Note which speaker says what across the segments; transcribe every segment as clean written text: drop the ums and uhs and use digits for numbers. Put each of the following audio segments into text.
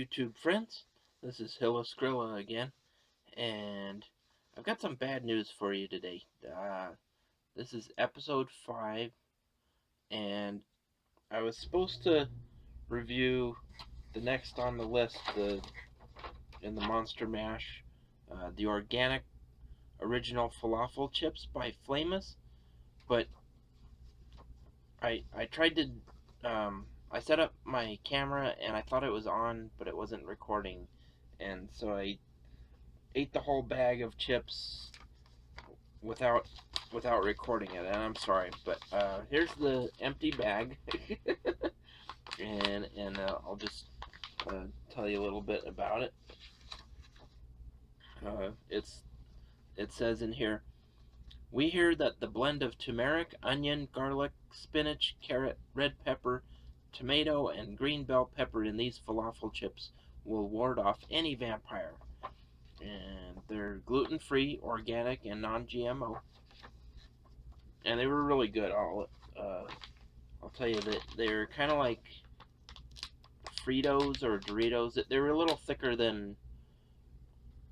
Speaker 1: YouTube friends. This is Hillaskrilla again, and I've got some bad news for you today. This is episode 5, and I was supposed to review the next on the list, in the Monster Mash, the organic original falafel chips by Flamous, but I tried to I set up my camera and I thought it was on, but it wasn't recording, and so I ate the whole bag of chips without recording it, and I'm sorry, but here's the empty bag, and I'll just tell you a little bit about it. It says in here, we hear that the blend of turmeric, onion, garlic, spinach, carrot, red pepper, tomato, and green bell pepper in these falafel chips will ward off any vampire. And they're gluten-free, organic, and non-GMO. And they were really good. I'll tell you that they're kind of like Fritos or Doritos. They were a little thicker than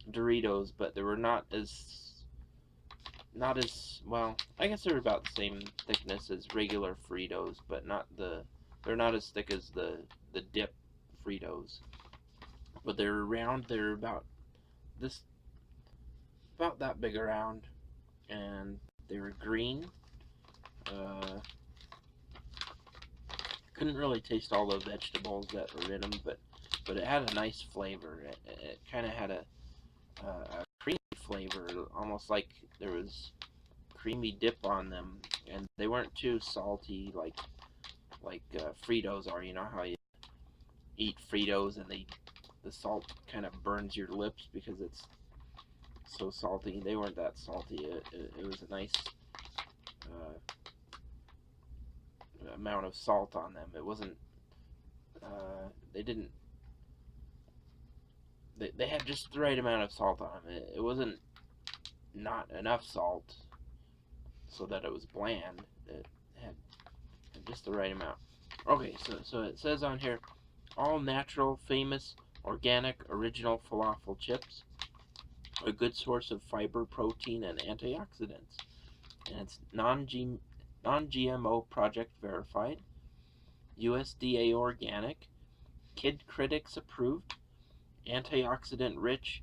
Speaker 1: Doritos, but they were not as well. I guess they're about the same thickness as regular Fritos, but they're not as thick as the dip Fritos. But they're round. They're about that big around, and they were green. Couldn't really taste all the vegetables that were in them, but it had a nice flavor. It kind of had a creamy flavor, almost like there was creamy dip on them, and they weren't too salty like Fritos are. You know how you eat Fritos and the salt kind of burns your lips because it's so salty. They weren't that salty. It was a nice amount of salt on them. It wasn't. They had just the right amount of salt on them. It wasn't not enough salt so that it was bland. It had just the right amount. Okay, so it says on here, all natural, famous, organic, original falafel chips, a good source of fiber, protein, and antioxidants. And it's non-GMO project verified, USDA organic, Kid Critics approved, antioxidant rich,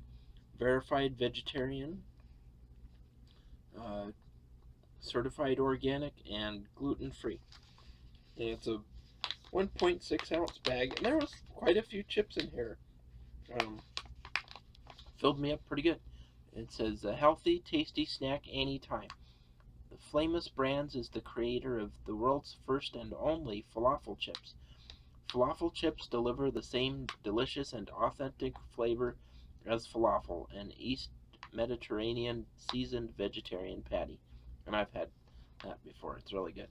Speaker 1: verified vegetarian, certified organic, and gluten free. And it's a 1.6 ounce bag, and there was quite a few chips in here. Filled me up pretty good. It says a healthy, tasty snack anytime. The Flamous Brands is the creator of the world's first and only falafel chips. Falafel chips deliver the same delicious and authentic flavor as falafel, an East Mediterranean seasoned vegetarian patty. And I've had that before. It's really good.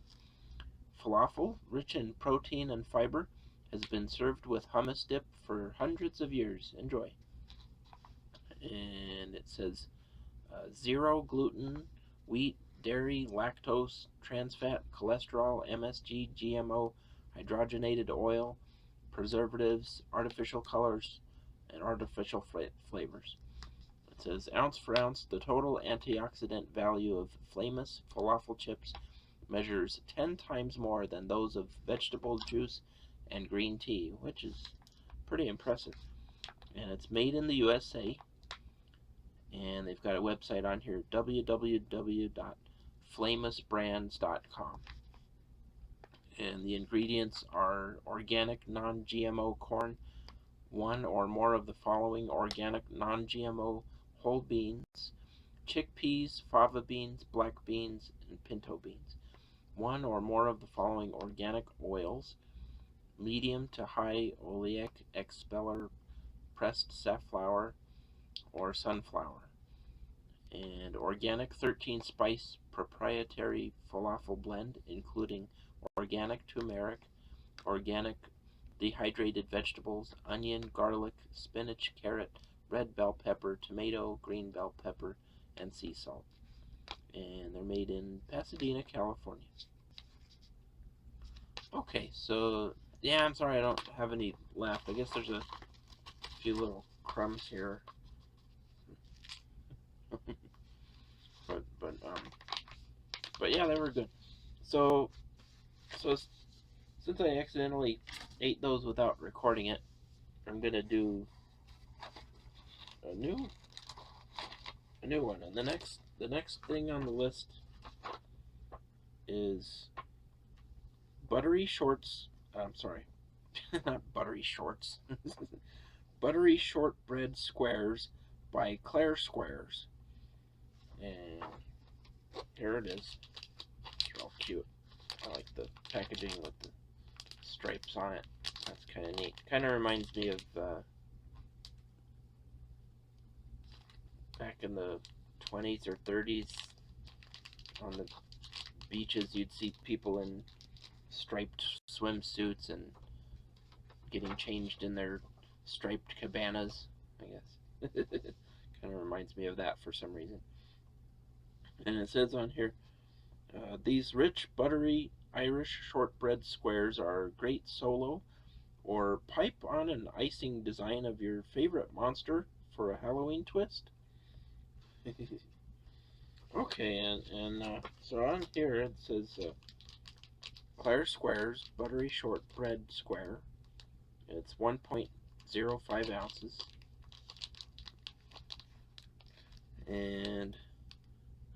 Speaker 1: Falafel, rich in protein and fiber, has been served with hummus dip for hundreds of years. Enjoy. And it says zero gluten, wheat, dairy, lactose, trans fat, cholesterol, MSG, GMO, hydrogenated oil, preservatives, artificial colors, and artificial flavors. It says ounce for ounce, the total antioxidant value of Flamous falafel chips measures 10 times more than those of vegetable juice and green tea, which is pretty impressive. And it's made in the USA, and they've got a website on here, www.flamousbrands.com. And the ingredients are organic non-GMO corn, one or more of the following organic non-GMO whole beans, chickpeas, fava beans, black beans, and pinto beans, one or more of the following organic oils, medium to high oleic expeller pressed safflower or sunflower, and organic 13 spice proprietary falafel blend, including organic turmeric, organic dehydrated vegetables, onion, garlic, spinach, carrot, red bell pepper, tomato, green bell pepper, and sea salt. And they're made in Pasadena, California. Okay, so yeah, I'm sorry I don't have any left. I guess there's a few little crumbs here. but yeah, they were good. So since I accidentally ate those without recording it, I'm gonna do a new one. And the next thing on the list is Buttery Shorts. I'm sorry, not Buttery Shorts. Buttery Shortbread Squares by Clairesquares. And here it is. It's real cute. I like the packaging with the stripes on it. That's kind of neat. Kind of reminds me of back in the 20s or 30s on the beaches, you'd see people in striped swimsuits and getting changed in their striped cabanas, I guess. Kind of reminds me of that for some reason. And it says on here, these rich, buttery Irish shortbread squares are great solo, or pipe on an icing design of your favorite monster for a Halloween twist. Okay, and so on here it says Clairesquares Buttery Shortbread Square. It's 1.05 ounces. And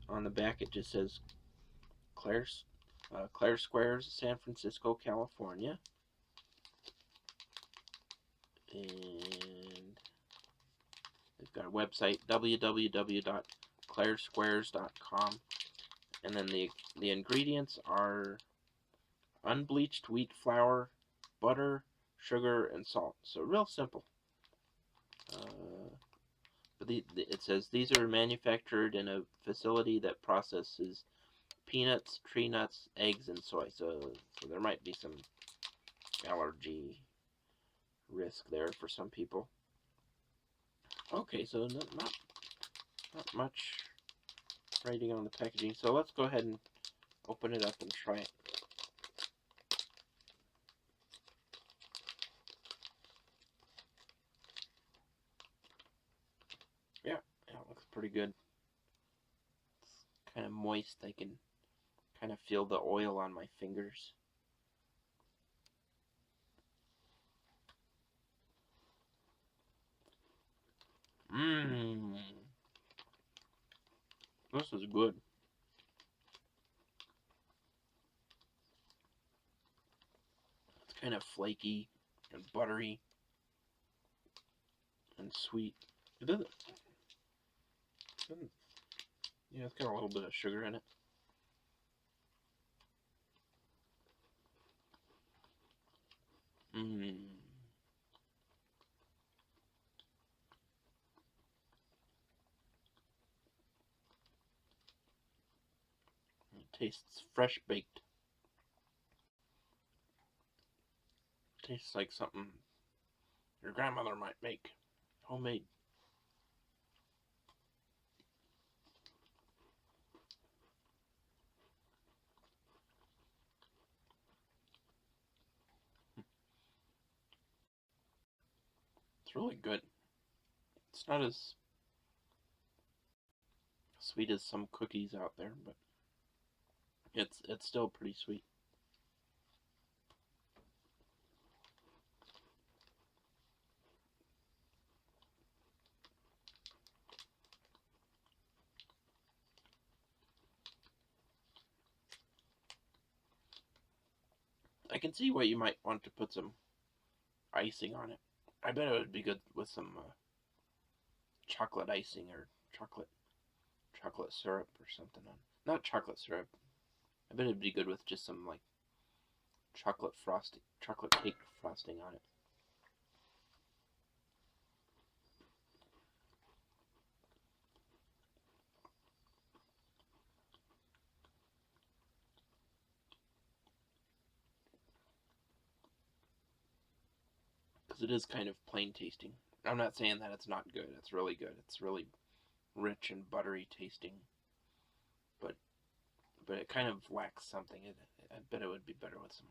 Speaker 1: on the back it just says Clairesquares, San Francisco, California. And they've got a website, www.clairesquares.com. And then the ingredients are unbleached wheat flour, butter, sugar, and salt. So real simple. But it says these are manufactured in a facility that processes peanuts, tree nuts, eggs, and soy. So there might be some allergy risk there for some people. Okay, so not much writing on the packaging. So let's go ahead and open it up and try it. Yeah, it looks pretty good. It's kind of moist. I can kind of feel the oil on my fingers. Mmm. This is good. It's kind of flaky and buttery and sweet. It doesn't. Yeah, it's got a little bit of sugar in it. Mmm. It tastes fresh baked. Tastes like something your grandmother might make, homemade. It's really good. It's not as sweet as some cookies out there, but it's still pretty sweet. I can see why you might want to put some icing on it. I bet it would be good with some chocolate icing or chocolate syrup or something on. Not chocolate syrup. I bet it'd be good with just some like chocolate cake frosting on it. Because it is kind of plain tasting. I'm not saying that it's not good. It's really good. It's really rich and buttery tasting. But it kind of lacks something. I bet it would be better with some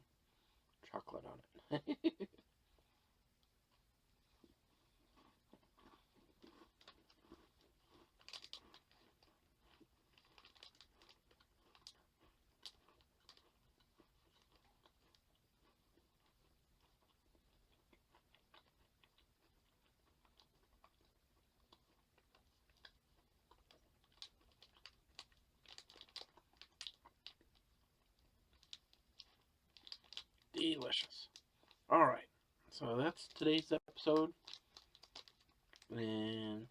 Speaker 1: chocolate on it. Delicious. Alright, so that's today's episode. And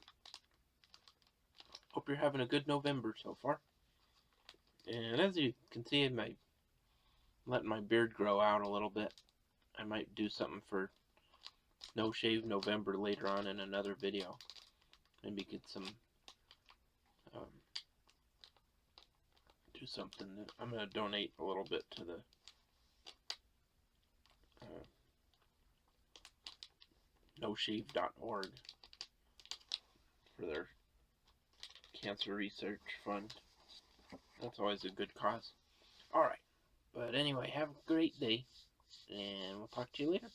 Speaker 1: hope you're having a good November so far. And as you can see, I'm letting my beard grow out a little bit. I might do something for No Shave November later on in another video. Maybe get some, do something. I'm going to donate a little bit to the noshave.org for their cancer research fund. That's always a good cause. Alright, but anyway, have a great day, and we'll talk to you later.